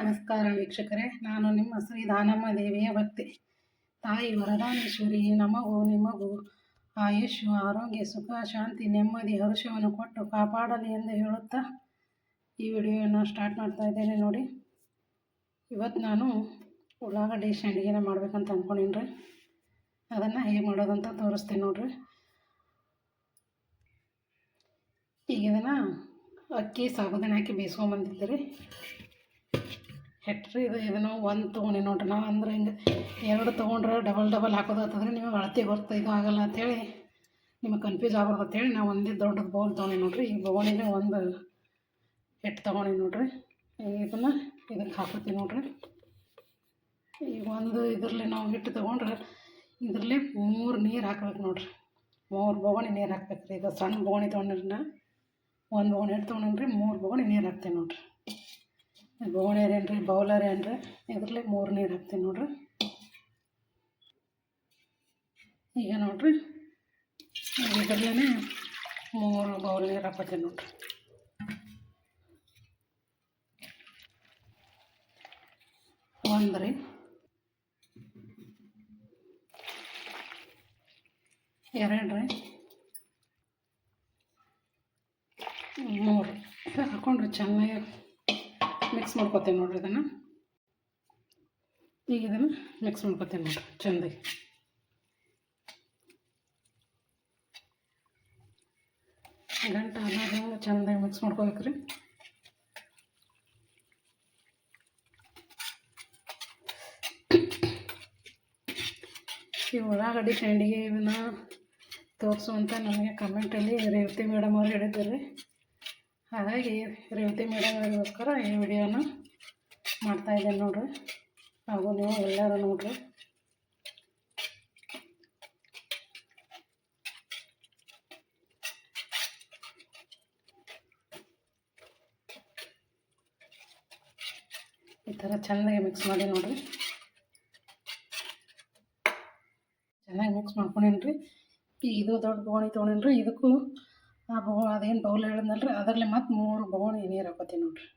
ನಮಸ್ಕಾರ ವೀಕ್ಷಕರೇ, ನಾನು ನಿಮ್ಮ ಶ್ರೀ ದಾನಮ್ಮ ದೇವಿಯ ಭಕ್ತಿ. ತಾಯಿ ವರದಾನೇಶ್ವರಿ ನಮಗೂ ನಿಮಗೂ ಆಯುಷ್ಯ, ಆರೋಗ್ಯ, ಸುಖ, ಶಾಂತಿ, ನೆಮ್ಮದಿ, ಹರುಷವನ್ನು ಕೊಟ್ಟು ಕಾಪಾಡಲಿ ಎಂದು ಹೇಳುತ್ತಾ ಈ ವಿಡಿಯೋವನ್ನು ಸ್ಟಾರ್ಟ್ ಮಾಡ್ತಾ ಇದ್ದೇನೆ. ನೋಡಿ, ಇವತ್ತು ನಾನು ಉಳ್ಳಾಗಡ್ಡಿ ಸಂಡಿಗೆನ ಮಾಡ್ಬೇಕಂತ ಅಂದ್ಕೊಂಡಿನಿ ರೀ. ಅದನ್ನು ಹೇಗೆ ಮಾಡೋದಂತ ತೋರಿಸ್ತೀನಿ ನೋಡ್ರಿ. ಈಗ ಇದನ್ನು ಅಕ್ಕಿ ಸಾಬುದಾನಿ ಹಾಕಿ ಬೇಯಿಸ್ಕೊಂಬಂದಿದ್ದೆ ಹೆಟ್ರಿ. ಇದನ್ನು ಒಂದು ತೊಗೊಂಡು ನೋಡ್ರಿ. ನಾವು ಅಂದ್ರೆ ಹಿಂಗೆ ಎರಡು ತೊಗೊಂಡ್ರೆ ಡಬಲ್ ಹಾಕೋದಾಗ್ತದ್ರೆ ನಿಮಗೆ ಅಳತೆ ಬರ್ತಾ ಇದು ಆಗಲ್ಲ ಅಂಥೇಳಿ ನಿಮಗೆ ಕನ್ಫ್ಯೂಸ್ ಆಗ್ಬಾರ್ದು ಅಂತೇಳಿ ನಾವು ಒಂದೇ ದೊಡ್ಡದು ಬೌಲ್ ತೊಗೊಂಡು ನೋಡ್ರಿ. ಈ ಬೌಲಿಗೆ ಒಂದು ಹಿಟ್ಟು ತೊಗೊಂಡು ನೋಡ್ರಿ. ಇದನ್ನು ಇದಕ್ಕೆ ಹಾಕೋತೀವಿ ನೋಡ್ರಿ. ಈಗ ಒಂದು ಇದರಲ್ಲಿ ನಾವು ಹಿಟ್ಟು ತೊಗೊಂಡ್ರೆ ಇದರಲ್ಲಿ 3 ನೀರು ಹಾಕ್ಬೇಕು ನೋಡ್ರಿ. 3 ಬೋಗಣಿ ನೀರು ಹಾಕ್ಬೇಕು ರೀ. ಇದು ಸಣ್ಣ ಬೋಗಣಿ ತೊಗೊಂಡ್ರೆ ಒಂದು ಬೋಗಣಿ ಹಿಟ್ಟು ತೊಗೊಂಡ್ರಿ 3 ಬೋಗಣಿ ನೀರು ಹಾಕ್ತೇವೆ ನೋಡ್ರಿ. ಬೋಗಣಿ ಏನ್ರಿ ಬೌಲರ್ ಏನ್ರಿ ಇದರಲ್ಲಿ 3 ನೀರು ಹಾಕ್ತೀನಿ ನೋಡ್ರಿ. ಈಗ ನೋಡ್ರಿ ಇದರಲ್ಲೇ 3 ಬೌಲ್ ನೀರು ಹಾಕೋತೀನಿ ನೋಡ್ರಿ. ಒಂದು ರೀ, 2 ರೀ, 3 ಹಾಕೊಂಡ್ರಿ ಚೆನ್ನಾಗಿ ಮಿಕ್ಸ್ ಮಾಡ್ಕೊತೀನಿ ನೋಡ್ರಿ. ಇದನ್ನು ಈಗ ಇದನ್ನು ಮಿಕ್ಸ್ ಮಾಡ್ಕೊತೀನಿ ನೋಡ್ರಿ ಚೆಂದಾಗಿ. ಗಂಟೆ ಆದಾಗ ಚೆಂದಾಗಿ ಮಿಕ್ಸ್ ಮಾಡ್ಕೋಬೇಕ್ರಿ. ಈ ಉಳ್ಳಾಗಡ್ಡಿ ಸಂಡಿಗೆ ಇವನ್ನ ತೋರಿಸುವಂತ ನನಗೆ ಕಮೆಂಟಲ್ಲಿ ರೇವತಿ ಮೇಡಮ್ ಅವ್ರು ಹೇಳಿದ್ದಾರೆ. ಹಾಗಾಗಿ ರೇವತಿ ಮೇಡಮ್ ಅವರಿಗೋಸ್ಕರ ಈ ವಿಡಿಯೋನ ಮಾಡ್ತಾಯಿದ್ದೇನೆ ನೋಡ್ರಿ. ಹಾಗೂ ನೀವು ಎಲ್ಲರೂ ನೋಡ್ರಿ. ಈ ಥರ ಚೆನ್ನಾಗಿ ಮಿಕ್ಸ್ ಮಾಡಿ ನೋಡ್ರಿ. ಚೆನ್ನಾಗಿ ಮಿಕ್ಸ್ ಮಾಡ್ಕೊಂಡೇನ್ರಿ. ಈಗ ಇದು ದೊಡ್ಡ ಬೋಗಣಿ ತೊಗೊಂಡೇನ್ರಿ. ಇದಕ್ಕೂ ಅದೇನು ಬೌಲ್ ಹೇಳಿದ್ನಲ್ರಿ ಅದರಲ್ಲಿ ಮತ್ತು 3 ಬೋಗಣಿ ನೀರು ಹಾಕೋತೀನಿ ನೋಡ್ರಿ.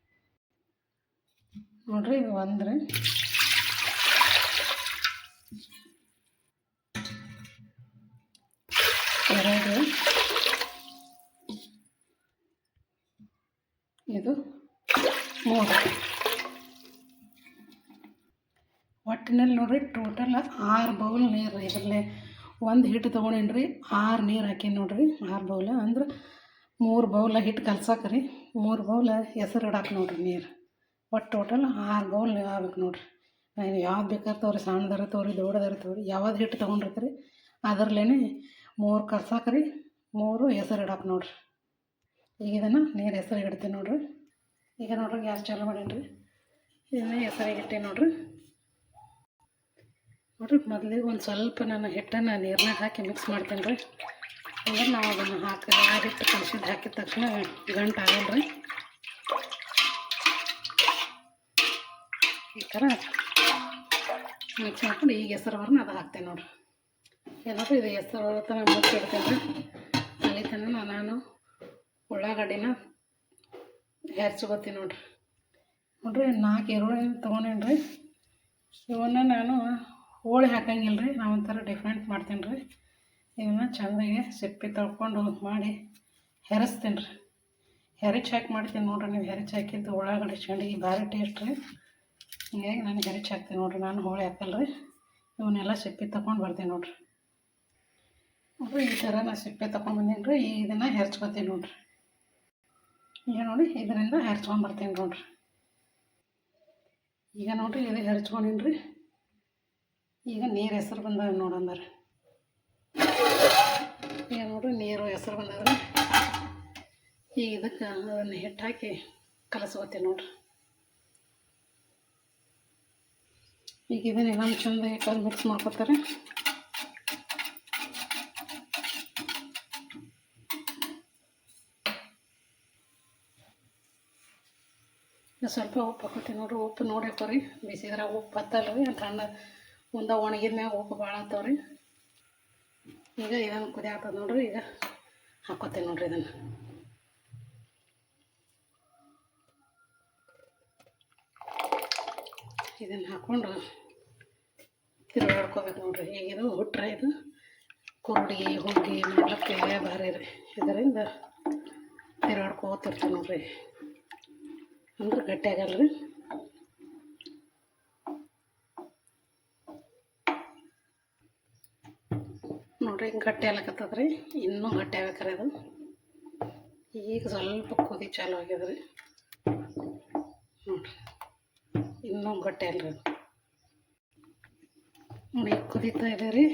ನೋಡ್ರಿ ಇದು 1 ರೀ, 2, ಇದು 3. ಒಟ್ಟಿನಲ್ಲಿ ನೋಡ್ರಿ ಟೋಟಲ್ 6 ಬೌಲ್ ನೀರು. ಇದರಲ್ಲೇ ಒಂದು ಹಿಟ್ಟು ತೊಗೊಂಡೇನ್ರಿ 6 ನೀರು ಹಾಕೀನಿ ನೋಡ್ರಿ. 6 ಬೌಲ ಅಂದ್ರೆ 3 ಬೌಲ ಹಿಟ್ಟು ಕಲ್ಸಾಕ್ರಿ, 3 ಬೌಲ ಹೆಸರು ಇಡಾಕ ನೋಡ್ರಿ ನೀರು. ಒಟ್ಟು ಟೋಟಲ್ 6 ಬೌಲ್ ಆಗ್ಬೇಕು ನೋಡ್ರಿ. ನಾನು ಯಾವ್ದು ಬೇಕಾದ್ರೆ ತೋರಿ, ಸಣ್ಣದರ ತೋರಿ, ದೊಡ್ಡದರ ತೋರಿ, ಯಾವ್ದು ಹಿಟ್ಟು ತೊಗೊಂಡಿರ್ತೀರಿ ಅದರಲ್ಲೇ 3 ಕಲ್ಸಾಕ್ರಿ, 3 ಹೆಸರು ಇಡಾಕ ನೋಡ್ರಿ. ಈಗ ಇದನ್ನು ನೀರು ಹೆಸರಿಗೆ ಇಡ್ತೀನಿ ನೋಡ್ರಿ. ಈಗ ನೋಡ್ರಿ ಗ್ಯಾಸ್ ಚಾಲು ಮಾಡೀನಿ. ಇದನ್ನ ಹೆಸರಿಗೆ ಇಟ್ಟೆ ನೋಡ್ರಿ. ನೋಡ್ರಿ ಮೊದಲಿಗೆ ಒಂದು ಸ್ವಲ್ಪ ನಾನು ಹಿಟ್ಟನ್ನು ನೀರಿನಾಗ ಹಾಕಿ ಮಿಕ್ಸ್ ಮಾಡ್ತೀನಿ ರೀ. ಅಂದ್ರೆ ನಾವು ಅದನ್ನು ಹಾಕಿ ಆ ಹಿಟ್ಟು ಕಲಿಸಿದ್ದು ಹಾಕಿದ ತಕ್ಷಣ ಗಂಟು ಆಗಲ್ಲ ರೀ. ಈ ಥರ ಮಿಕ್ಸ್ ಮಾಡ್ಕೊಂಡು ಈಗ ಹೆಸರು ಬರೋಣ ಅದು ಹಾಕ್ತೇನೆ ನೋಡ್ರಿ. ಏನಾದರೂ ಇದು ಹೆಸರು ಬರೋ ತನಕ ಮುಚ್ಚಿಡ್ತೇನೆ ರೀ. ಅಲ್ಲಿ ತನಕ ನಾನು ಉಳ್ಳಾಗಡ್ಡಿನ ಹೆರ್ಚ್ಕೋತೀನಿ ನೋಡ್ರಿ. ನೋಡ್ರಿ 4 ಈರುಳ್ಳಿ ತೊಗೊಂಡೇನಿ ರೀ. ಇವನ್ನ ನಾನು ಹೋಳಿ ಹಾಕಂಗಿಲ್ಲ ರೀ, ನಾವು ಒಂಥರ ಡಿಫ್ರೆಂಟ್ ಮಾಡ್ತೀನಿ ರೀ. ಇದನ್ನು ಚೆಂದಾಗಿ ಸಿಪ್ಪೆ ತೊಳ್ಕೊಂಡು ಮಾಡಿ ಹೆರಸ್ತೀನಿ ರೀ. ಹೆರಚಿ ಹಾಕಿ ಮಾಡ್ತೀನಿ ನೋಡ್ರಿ. ನೀವು ಹೆರಚಿ ಹಾಕಿದ್ದು ಉಳ್ಳಾಗಡ್ಡಿ ಸಂಡಿಗೆ ಭಾರಿ ಟೇಸ್ಟ್ ರೀ. ಹಿಂಗಾಗಿ ನಾನು ಹೆರಚಿ ಹಾಕ್ತೀನಿ ನೋಡ್ರಿ. ನಾನು ಹೋಳಿ ಹಾಕಲ್ಲ ರೀ. ಇವನ್ನೆಲ್ಲ ಸಿಪ್ಪೆ ತೊಗೊಂಡು ಬರ್ತೀನಿ ನೋಡ್ರಿ. ನೋಡ್ರಿ ಈ ಥರ ನಾನು ಸಿಪ್ಪೆ ತೊಗೊಂಡು ಬಂದೀನಿ ರೀ. ಈಗ ಇದನ್ನು ಹೆರ್ಚ್ಕೊತೀನಿ ನೋಡ್ರಿ. ಈಗ ನೋಡಿ ಇದರಿಂದ ಹೆರ್ಚ್ಕೊಂಡು ನೋಡ್ರಿ. ಈಗ ನೋಡ್ರಿ ಇದು ಹೆರ್ಚ್ಕೊಂಡಿನಿ ರೀ. ಈಗ ನೀರು ಹೆಸರು ಬಂದಾಗ ನೋಡಂದ್ರೆ ಈಗ ನೋಡ್ರಿ ನೀರು ಹೆಸರು ಬಂದಾದ್ರೆ ಈಗ ಇದಕ್ಕೆ ಅದನ್ನು ಹಿಟ್ಟು ಹಾಕಿ ಕಲಸ್ಕೊತೀನಿ ನೋಡ್ರಿ. ಈಗ ಇದನ್ನ ಇನ್ನೊಂದು ಚೆಂದಾಗಿ ಕಲ್ ಮಿಕ್ಸ್ ಮಾಡ್ಕೊತಾರೆ. ಸ್ವಲ್ಪ ಉಪ್ಪು ಹಾಕೋತೀನಿ ನೋಡ್ರಿ. ಉಪ್ಪು ನೋಡಿ ಹಾಕೋರಿ. ಬಿಸಿದ್ರೆ ಉಪ್ಪು ಹತ್ತಲ್ಲ ರೀ. ತಣ್ಣ ಮುಂದೆ ಒಣಗಿದ ಮ್ಯಾಗ ಉಪ್ಪು ಭಾಳ ಹತ್ತವ್ರಿ. ಈಗ ಇದನ್ನು ಕುದಿ ಆಗ್ತದೆ ನೋಡ್ರಿ. ಈಗ ಹಾಕೋತೀನಿ ನೋಡ್ರಿ ಇದನ್ನು. ಇದನ್ನು ಹಾಕ್ಕೊಂಡು ತಿರುಗಾಡ್ಕೋಬೇಕು ನೋಡಿರಿ. ಈಗ ಇದು ಹುಟ್ರೆ ಇದು ಕುರುಡಿ ಹುಗ್ಗಿ ಮಾಡ್ಲಿಕ್ಕೆ ಭಾರಿ ರೀ. ಇದರಿಂದ ತಿರುಗಾಡ್ಕೋತಿರ್ತೀವಿ ನೋಡಿರಿ, ಅಂದ್ರೆ ಗಟ್ಟಿ ಆಗಲ್ಲ ರೀ. ನೋಡಿರಿ ಹಿಂಗೆ ಗಟ್ಟಿ ಆಗ್ಲಕತ್ತದ ರೀ. ಇನ್ನೂ ಗಟ್ಟಿ ಆಗ್ಬೇಕಾರೆ ಅದು. ಈಗ ಸ್ವಲ್ಪ ಕುದಿ ಚಾಲು ಆಗ್ಯದ ರೀ. ನೋಡಿರಿ ಇನ್ನೂ ಗಟ್ಟಿ ಅಲ್ರಿ ಅದು. ನೋಡಿ ಕುದೀತಾ ಇದೆ ರೀ.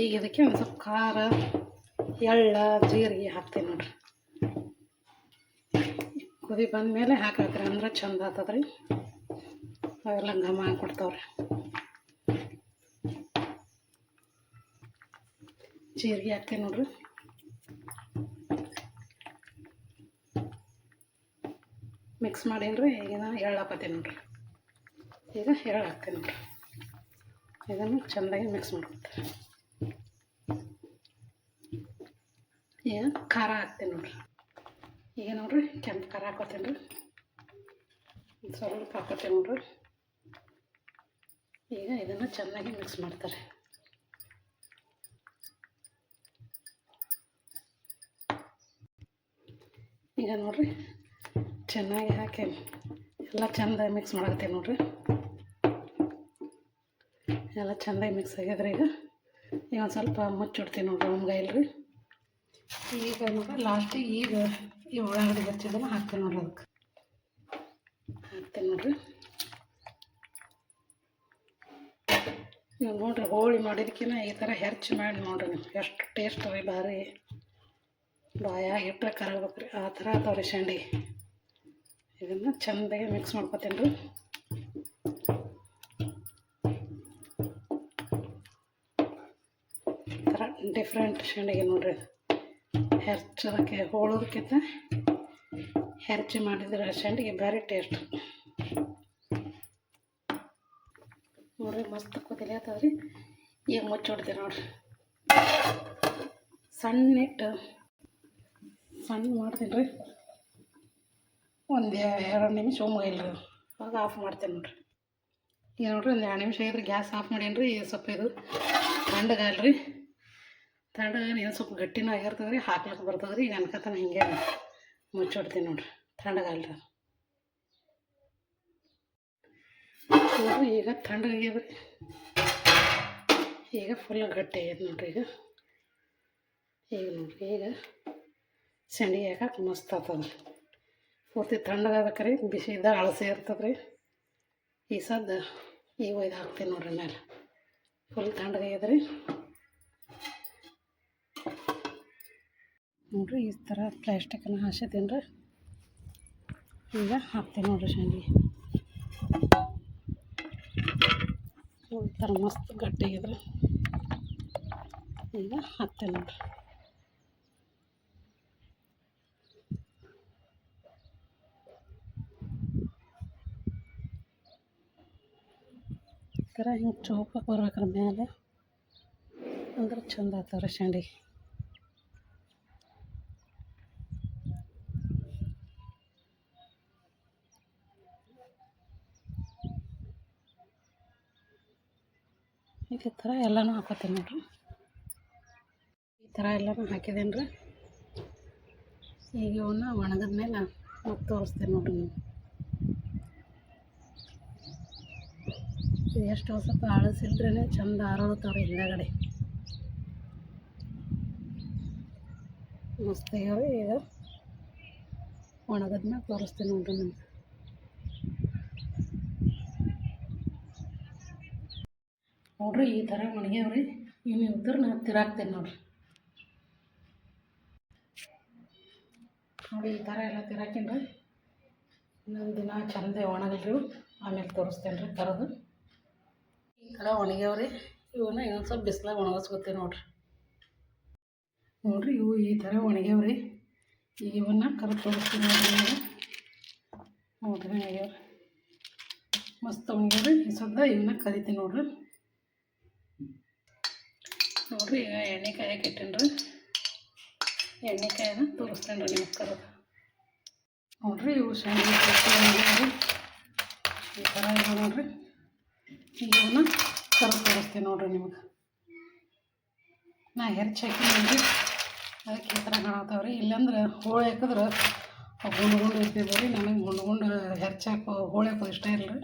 ಈಗ ಇದಕ್ಕೆ ಒಂದು ಸ್ವಲ್ಪ ಖಾರ, ಎಳ್ಳ, ಜೀರಿಗೆ ಹಾಕ್ತೀನಿ ನೋಡಿರಿ. ಕುದಿ ಬಂದಮೇಲೆ ಹಾಕ್ಬೇಕ್ರಿ, ಅಂದ್ರೆ ಚಂದ ಆಗ್ತದ ರೀ. ಅವೆಲ್ಲ ಘಮ ಕೊಡ್ತಾವ್ರಿ. ಜೀರಿಗೆ ಹಾಕ್ತೀನಿ ನೋಡಿರಿ. ಮಿಕ್ಸ್ ಮಾಡೀನಿ ಈಗ ಎಳ್ಳು ಹಾಕತ್ತೀನಿ ನೋಡಿರಿ. ಈಗ ಎಳ್ಳು ಹಾಕ್ತೀನಿ ನೋಡಿರಿ. ಇದನ್ನು ಚೆಂದಾಗಿ ಮಿಕ್ಸ್ ಮಾಡ್ಕೊತಾರೆ. ಈಗ ಖಾರ ಹಾಕ್ತೀನಿ ನೋಡಿರಿ. ಈಗ ನೋಡಿರಿ ಕೆಂಪು ಖಾರ ಹಾಕೋತೀನಿ ರೀ. ಸ್ವಲ್ಪ ಹಾಕೋತೀನಿ ನೋಡಿರಿ. ಈಗ ಇದನ್ನು ಚೆನ್ನಾಗಿ ಮಿಕ್ಸ್ ಮಾಡ್ತಾರೆ. ಈಗ ನೋಡಿರಿ ಚೆನ್ನಾಗಿ ಹಾಕಿ ಎಲ್ಲ ಚೆಂದ ಮಿಕ್ಸ್ ಮಾಡತ್ತೀನಿ ನೋಡಿರಿ. ಎಲ್ಲ ಚೆಂದಾಗಿ ಮಿಕ್ಸ್ ಆಗ್ಯದ್ರಿ. ಈಗ ಒಂದು ಸ್ವಲ್ಪ ಮುಚ್ಚಿಡ್ತೀನಿ ನೋಡಿರಿ ಒಮ್ಗೈಲ್ರಿ. ಈಗ ನೋಡಿರಿ ಲಾಸ್ಟಿಗೆ ಈಗ ಈ ಉಳ್ಳಾಗಡ್ಡಿ ಹಚ್ಚಿದ್ದನ್ನು ಹಾಕ್ತೀನಿ ನೋಡಿರಿ. ಅದಕ್ಕೆ ಹಾಕ್ತೀನಿ ನೋಡಿರಿ. ನೀವು ನೋಡಿರಿ ಹೋಳಿ ಮಾಡಿದಕ್ಕಿಂತ ಈ ಥರ ಹೆಚ್ಚು ಮಾಡಿ ನೋಡಿರಿ ನೀವು ಎಷ್ಟು ಟೇಸ್ಟ್ ರೀ. ಭಾರಿ ಬಾಯಾಗ ಇಟ್ಟರೆ ಕರಗ್ಬೇಕು ರೀ, ಆ ಥರ ಆಗ್ತಾವ್ರಿ ಸಂಡಿಗೆ. ಇದನ್ನು ಚೆಂದಾಗಿ ಮಿಕ್ಸ್ ಮಾಡ್ಕೊತೀನಿ ರೀ. ಈ ಥರ ಡಿಫ್ರೆಂಟ್ ಸಂಡಿಗೆ ನೋಡಿರಿ. ಹೆರ್ಚೋದಕ್ಕೆ ಹೋಳೋದಕ್ಕಿಂತ ಹೆರ್ಚಿ ಮಾಡಿದ್ರೆ ಸಂಡಿಗೆ ಭಾರಿ ಟೇಸ್ಟ್ ನೋಡಿರಿ. ಮಸ್ತ್ ಕುದಿಲಿ ಆಗ್ತದ್ರಿ. ಈಗ ಮುಚ್ಚಿಡ್ತೀವಿ ನೋಡಿರಿ. ಸಣ್ಣ ಮಾಡ್ತೀನಿ ರೀ. ಒಂದು 2 ನಿಮಿಷ ಒಮ್ಮಗಿಲ್ಲ ರೀ, ಆಗ ಆಫ್ ಮಾಡ್ತೀನಿ ನೋಡಿರಿ. ಈಗ ನೋಡಿರಿ ಒಂದು 2 ನಿಮಿಷ ಆಗಿದ್ರೆ ಗ್ಯಾಸ್ ಆಫ್ ಮಾಡೀನಿ ರೀ. ಸ್ವಲ್ಪ ಇದು ತಣ್ಣಗಾಗಲ್ಲ ತಣ್ಣಗಾಗ ಏನು ಸ್ವಲ್ಪ ಗಟ್ಟಿನೂ ಆಗಿರ್ತದೆ ರೀ, ಹಾಕ್ಲಿಕ್ಕೆ ಬರ್ತದೆ ರೀ. ಈಗ ಅನ್ಕತಾನೆ ಹಿಂಗೆ ಮುಚ್ಚಿಡ್ತೀನಿ ನೋಡಿರಿ. ತಣ್ಣಗಾಗಲ್ಲ ರೀ ನೋಡಿರಿ. ಈಗ ತಣ್ಣಗಾಗ್ಯದ ರೀ. ಈಗ ಫುಲ್ ಗಟ್ಟಿ ಆಗ್ಯದ ನೋಡಿರಿ. ಈಗ ನೋಡಿರಿ ಈಗ ಸಂಡಿಗೆ ಹಾಕಕ್ಕೆ ಮಸ್ತ್ ಆಗ್ತದೆ ರೀ. ಪೂರ್ತಿ ತಣ್ಣಗಾಗಬೇಕ್ರಿ, ಬಿಸಿ ಇದ್ದಾಗ ಅಳಸೆ ಇರ್ತದೆ ರೀ. ಈ ಸದ್ದು ಈಗ ಒಯ್ದು ಹಾಕ್ತೀನಿ ನೋಡಿರಿ ಮೇಲೆ. ಫುಲ್ ತಣ್ಣಗಾಗ್ಯದ ರೀ ನೋಡಿರಿ. ಈ ಥರ ಪ್ಲಾಸ್ಟಿಕನ್ನು ಹಾಸಿದ್ದೀನಿ ರೀ. ಈಗ ಹಾಕ್ತೀನಿ ನೋಡಿರಿ ಸಂಡಿಗೆ. ಈ ಥರ ಮಸ್ತ್ ಗಟ್ಟಿಯಾಗಿದ್ರಿ. ಈಗ ಹಾಕ್ತೀನಿ ನೋಡಿರಿ. ಈ ಥರ ಹಿಂಗೆ ಚೌಕಕ್ಕೆ ಬರ್ಬೇಕ್ರಿ ಮೇಲೆ, ಅಂದ್ರೆ ಚಂದ ಆಗ್ತಾವ್ರಿ ಸಂಡಿಗೆ. ಈ ಥರ ಎಲ್ಲನೂ ಹಾಕೋತೀನಿ ನೋಡಿರಿ. ಈ ಥರ ಎಲ್ಲನೂ ಹಾಕಿದ್ದೀನಿ ರೀ. ಈಗ ಇವನ್ನ ಒಣಗಿದ ಮೇಲೆ ಮತ್ತೆ ತೋರಿಸ್ತೀನಿ ನೋಡಿರಿ ನೀವು. ಇದು ಎಷ್ಟು ಸ್ವಲ್ಪ ಅಳಸಿಲ್ದ್ರೇ ಚಂದ ಆರೋಗ್ತಾವ್ರಿ ಹಿಂದಗಡೆ. ಮಸ್ತ್ ಆಗ್ಯಾವ. ಈಗ ಒಣಗಿದ್ಮೇಲೆ ತೋರಿಸ್ತೀನಿ ನೋಡಿರಿ ನಿಮ್ಗೆ. ನೋಡಿರಿ ಈ ಥರ ಒಣಗ್ಯಾವ್ರಿ. ಇನ್ನು ಉದ್ರ ನಾನು ತಿರಾಕ್ತೀನಿ ನೋಡಿರಿ. ನೋಡಿ ಈ ಥರ ಎಲ್ಲ ತಿರಾಕಿನಿ ರೀ. ಇನ್ನೊಂದು ದಿನ ಚಂದ ಒಣಗಲ್ರಿ, ಆಮೇಲೆ ತೋರಿಸ್ತೇನೆ ರೀ ಕರೆದು. ಈ ಥರ ಒಣಗ್ಯಾವ್ರಿ. ಇವನ್ನ ಇನ್ನೊಂದು ಸ್ವಲ್ಪ ಬಿಸಿಲಾಗ ಒಣಗಿಸ್ಕೊತೀನಿ ನೋಡಿರಿ. ನೋಡಿರಿ ಇವು ಈ ಥರ ಒಣಗ್ಯಾವ್ರಿ. ಈಗ ಇವನ್ನ ಕರೆದು ತೋರಿಸ್ತೀನಿ ನೋಡಿರಿ. ನೋಡಿರಿ ಆಗ್ಯಾವ್ರಿ, ಮಸ್ತ್ ಒಣಗ್ಯಾವ್ರಿ. ಈ ಸದ್ದ ಇವನ್ನ ಕರಿತೀನಿ ನೋಡಿರಿ. ನೋಡಿರಿ ಈಗ ಎಣ್ಣೆ ಕಾಯಕ್ಕೆ ಇಟ್ಟೇನಿ ರೀ. ಎಣ್ಣೆಕಾಯನ್ನ ತೋರಿಸ್ತೇನೆ ರೀ ನಿಮ್ಗೆ ಕರೆದು. ನೋಡಿರಿ ಇವು ಸಂಡಿಗೆ ಈ ಥರ ಇದೆ ನೋಡಿರಿ. ಈಗ ಇವನ್ನ ಕರ್ದು ತೋರಿಸ್ತೀನಿ ನೋಡಿರಿ ನಿಮ್ಗೆ. ನಾ ಹೆಚ್ಚು ಹಾಕಿ ನೋಡಿರಿ ಅದಕ್ಕೆ ಈ ಥರ ಕಾಣತ್ತಾವ ರೀ. ಇಲ್ಲಾಂದ್ರೆ ಹೋಳಿ ಹಾಕಿದ್ರೆ ಗುಂಡು ಗುಂಡು ಇರ್ತಿದ್ವು ರೀ. ನನಗೆ ಗುಂಡು ಗುಂಡು ಹೆಚ್ಚು ಹೋಳಿ ಹಾಕೋದು ಇಷ್ಟ ಇಲ್ಲ ರೀ.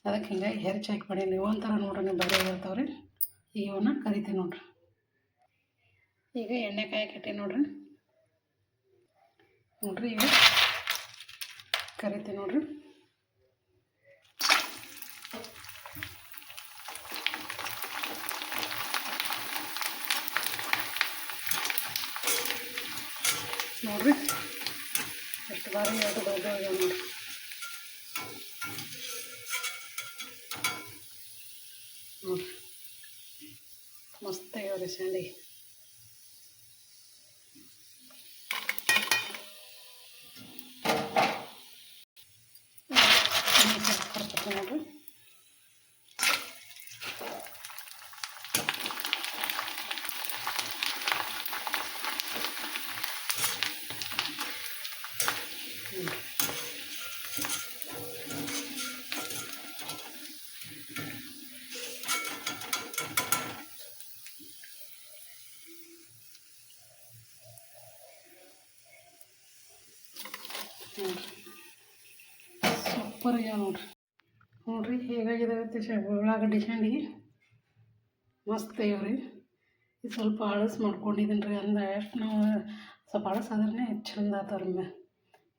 ಅದಕ್ಕೆ ಹಿಂಗಾಗಿ ಹೆಚ್ಚು ಹಾಕಿ ಮಾಡಿ ನೀವು ಒಂಥರ ನೋಡ್ರಿ ನೀವು ಬರೀ ಇರ್ತಾವೆ ರೀ. ಈಗ ಇವನ್ನ ಕರಿತೀನಿ ನೋಡಿರಿ. ಈಗ ಎಣ್ಣೆ ಕಾಯಕ್ಕೆ ನೋಡಿರಿ ಈಗ ಕರಿತೀನಿ ನೋಡಿರಿ. ನೋಡಿರಿ ಎಷ್ಟು ಬಾರಿ ಎರಡು ದೊಡ್ಡ ನೋಡಿರಿ. ನೋಡಿರಿ ಮಸ್ತ್ ಆಗ್ಯಾವ ರೀ ಸಂಡಿಗೆ. ನೋಡಿರಿ ಸೂಪರ್ ಆಗ್ಯಾವ ನೋಡಿರಿ. ನೋಡಿರಿ ಹೇಗಾಗಿದೆ ಉಳ್ಳಾಗಡ್ಡಿ ಸಂಡಿಗೆ ಮಸ್ತ್ ಆಗ್ಯಾವ ರೀ. ಇದು ಸ್ವಲ್ಪ ಅಳಸು ಮಾಡ್ಕೊಂಡಿದ್ದೀನಿ ರೀ. ಅಂದ್ರೆ ಎಷ್ಟು ನಾವು ಸ್ವಲ್ಪ ಅಳಸು ಆದ್ರೆ ಚಂದ ಆತಾವ್ರಿ.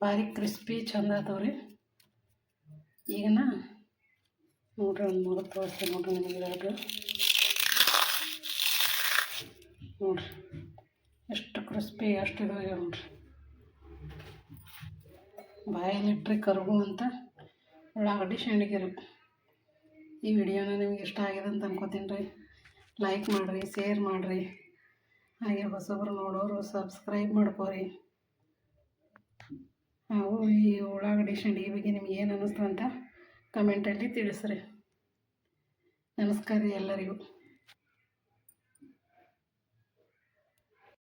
ಭಾರಿ ಕ್ರಿಸ್ಪಿ ಚಂದ ಆತಾವ್ರಿ. ಈಗನ ನೋಡಿರಿ ಒಂದು ಮೂರು ತೋರಿಸ್ತೀನಿ ನೋಡಿರಿ ನಿಮಗೆ. ನೋಡಿರಿ ಎಷ್ಟು ಕ್ರಿಸ್ಪಿ ಎಷ್ಟು ಇದು ಆಗ್ಯಾವ ನೋಡಿರಿ. ಬಾಯಲ್ಲಿಟ್ರಿ ಕರಗು ಅಂತ ಉಳ್ಳಾಗಡ್ಡಿ ಸಂಡಿಗೆ ರೀ. ಈ ವಿಡಿಯೋನ ನಿಮ್ಗೆ ಇಷ್ಟ ಆಗಿದೆ ಅಂತ ಅನ್ಕೋತೀನಿ ರೀ. ಲೈಕ್ ಮಾಡಿರಿ, ಶೇರ್ ಮಾಡಿರಿ, ಹಾಗೆ ಹೊಸಬ್ರು ನೋಡೋರು ಸಬ್ಸ್ಕ್ರೈಬ್ ಮಾಡ್ಕೋರಿ. ಹಾಗೂ ಈ ಉಳ್ಳಾಗಡ್ಡಿ ಸಂಡಿಗೆ ಬಗ್ಗೆ ನಿಮ್ಗೆ ಏನು ಅನ್ನಿಸ್ತು ಅಂತ ಕಮೆಂಟಲ್ಲಿ ತಿಳಿಸ್ರಿ. ನಮಸ್ಕಾರ ರೀ ಎಲ್ಲರಿಗೂ.